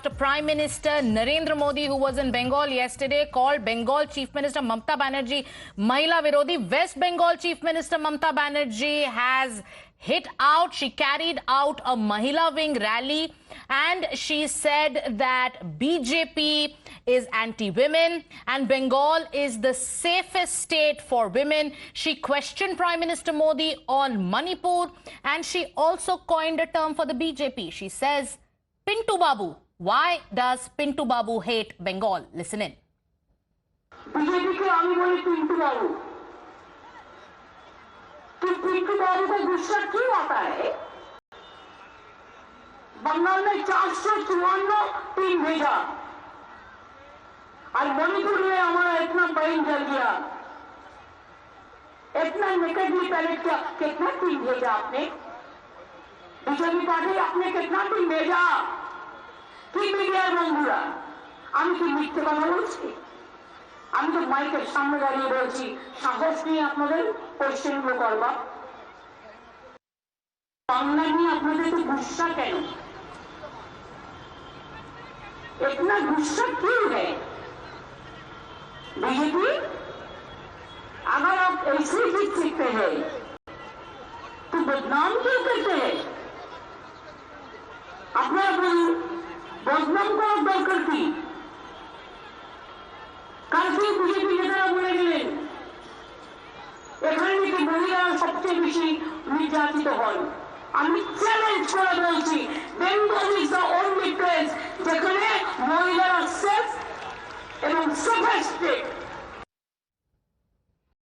after Prime Minister Narendra Modi, who was in Bengal yesterday, called Bengal Chief Minister Mamata Banerjee Mahila Virodhi. West Bengal Chief Minister Mamata Banerjee has hit out. She carried out a Mahila Wing rally and she said that BJP is anti-women and Bengal is the safest state for women. She questioned Prime Minister Modi on Manipur and she also coined a term for the BJP. She says, Pintu Babu. Why does Pintu Babu hate Bengal? Listen in. BJP के आगे बोले पिंटू बाबू, तो पिंटू बाबू को गुस्सा क्यों आता है? बंगाल में 454 टीम भेजा और मणिपुर में हमारा इतना बहन जल गया, इतना निकटली पैलेट किया। कितना टीम भेजा आपने? बीजेपी पार्टी आपने कितना टीम भेजा? কি মিডিয়ার বন্ধুরা, আমি কি মিথ্যে কথা বলছি? আমি তো মাইকের সামনে দাঁড়িয়ে বলছি, সাহস নিয়ে আপনাদের কোশ্চেনগুলো করবা। বাংলা নিয়ে আপনাদের তো গুस्सा কেন? इतना गुस्सा क्यों है? बीजेपी, अगर आप ऐसे जीत सकते हैं तो बदनाम क्यों करते हैं? আপনারা বলুন, বদনাম করার দরকার কি? কালকে বিজেপি নেতারা বলে গেলেন এখানে নাকি মহিলারা সবচেয়ে বেশি নির্যাতিত হন। আমি চ্যালেঞ্জ করে বলছি, Bengal is the only place যেখানে মহিলারা সেফ এবং সেফেস্ট স্টেট।